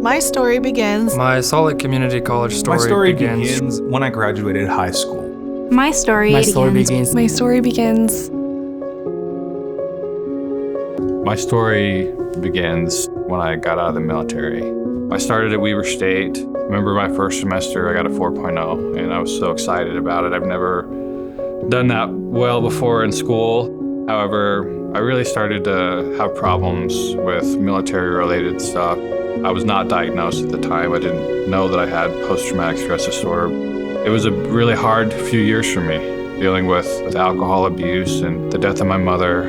My story begins. My Salt Lake Community College story My story begins begins when I graduated high school. My story begins. My story begins. My story begins when I got out of the military. I started at Weber State. Remember my first semester, I got a 4.0, and I was so excited about it. I've never done that well before in school. However, I really started to have problems with military-related stuff. I was not diagnosed at the time. I didn't know that I had post-traumatic stress disorder. It was a really hard few years for me, dealing with alcohol abuse and the death of my mother.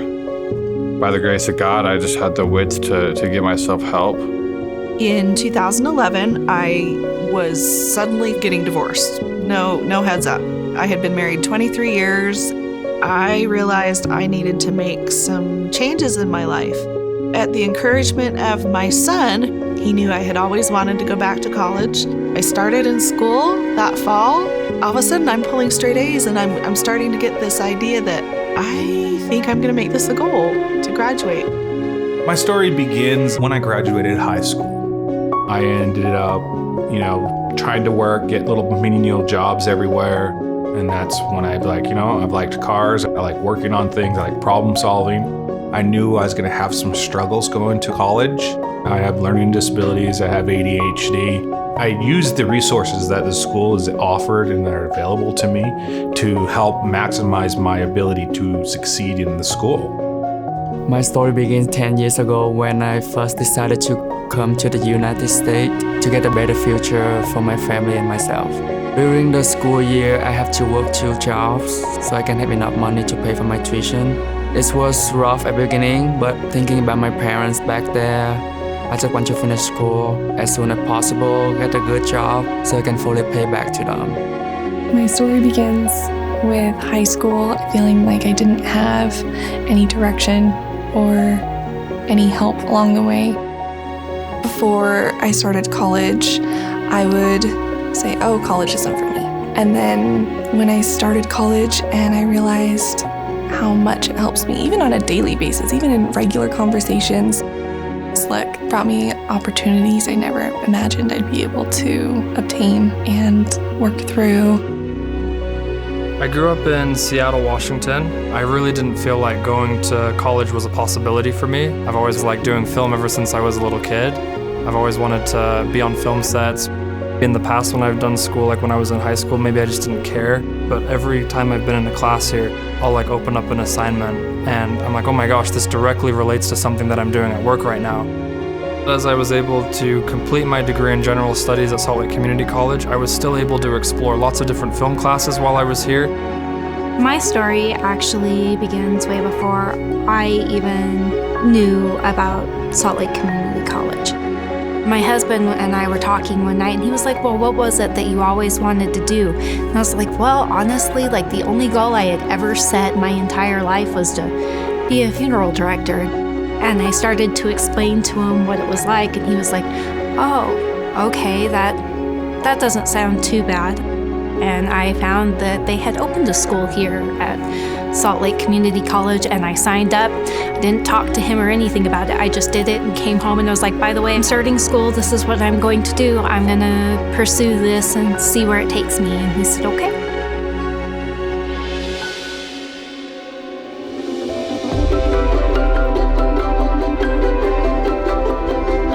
By the grace of God, I just had the wits to give myself help. In 2011, I was suddenly getting divorced. No heads up. I had been married 23 years. I realized I needed to make some changes in my life. At the encouragement of my son, he knew I had always wanted to go back to college. I started in school that fall. All of a sudden, I'm pulling straight A's, and I'm starting to get this idea that I think I'm going to make this a goal to graduate. My story begins when I graduated high school. I ended up, trying to work, get little menial jobs everywhere. And that's when I've liked cars, I like working on things, I like problem solving. I knew I was going to have some struggles going to college. I have learning disabilities, I have ADHD. I used the resources that the school has offered and that are available to me to help maximize my ability to succeed in the school. My story begins 10 years ago when I first decided to come to the United States to get a better future for my family and myself. During the school year, I have to work 2 jobs so I can have enough money to pay for my tuition. It was rough at the beginning, but thinking about my parents back there, I just want to finish school as soon as possible, get a good job so I can fully pay back to them. My story begins with high school, feeling like I didn't have any direction or any help along the way. Before I started college, I would say, oh, college isn't for me. And then when I started college and I realized how much it helps me, even on a daily basis, even in regular conversations, SLC brought me opportunities I never imagined I'd be able to obtain and work through. I grew up in Seattle, Washington. I really didn't feel like going to college was a possibility for me. I've always liked doing film ever since I was a little kid. I've always wanted to be on film sets. In the past when I've done school, like when I was in high school, maybe I just didn't care. But every time I've been in a class here, I'll open up an assignment and I'm like, oh my gosh, this directly relates to something that I'm doing at work right now. As I was able to complete my degree in general studies at Salt Lake Community College, I was still able to explore lots of different film classes while I was here. My story actually begins way before I even knew about Salt Lake Community College. My husband and I were talking one night and he was like, well, what was it that you always wanted to do? And I was like, well, honestly, the only goal I had ever set my entire life was to be a funeral director. And I started to explain to him what it was like, and he was like, oh, okay, that doesn't sound too bad. And I found that they had opened a school here at Salt Lake Community College, and I signed up. I didn't talk to him or anything about it. I just did it and came home and I was like, by the way, I'm starting school. This is what I'm going to do. I'm going to pursue this and see where it takes me. And he said, okay.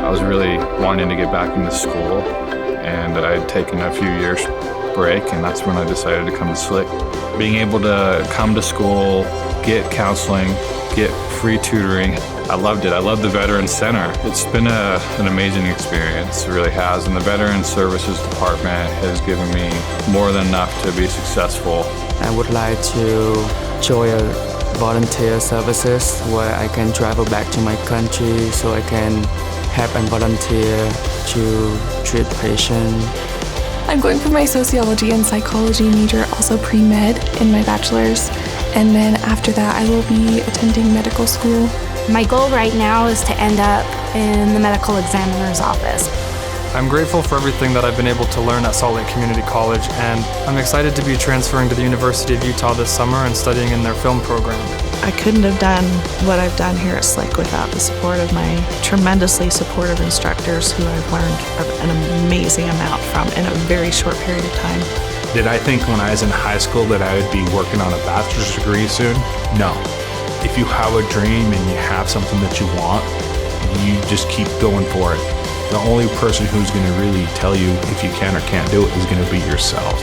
I was really wanting to get back into school, and I had taken a few years break, and that's when I decided to come to SLC. Being able to come to school, get counseling, get free tutoring, I loved it. I love the Veterans Center. It's been an amazing experience, it really has, and the Veterans Services Department has given me more than enough to be successful. I would like to join a volunteer services where I can travel back to my country so I can help and volunteer to treat patients. I'm going for my sociology and psychology major, also pre-med in my bachelor's. And then after that, I will be attending medical school. My goal right now is to end up in the medical examiner's office. I'm grateful for everything that I've been able to learn at Salt Lake Community College, and I'm excited to be transferring to the University of Utah this summer and studying in their film program. I couldn't have done what I've done here at SLCC without the support of my tremendously supportive instructors who I've learned an amazing amount from in a very short period of time. Did I think when I was in high school that I would be working on a bachelor's degree soon? No. If you have a dream and you have something that you want, you just keep going for it. The only person who's going to really tell you if you can or can't do it is going to be yourself.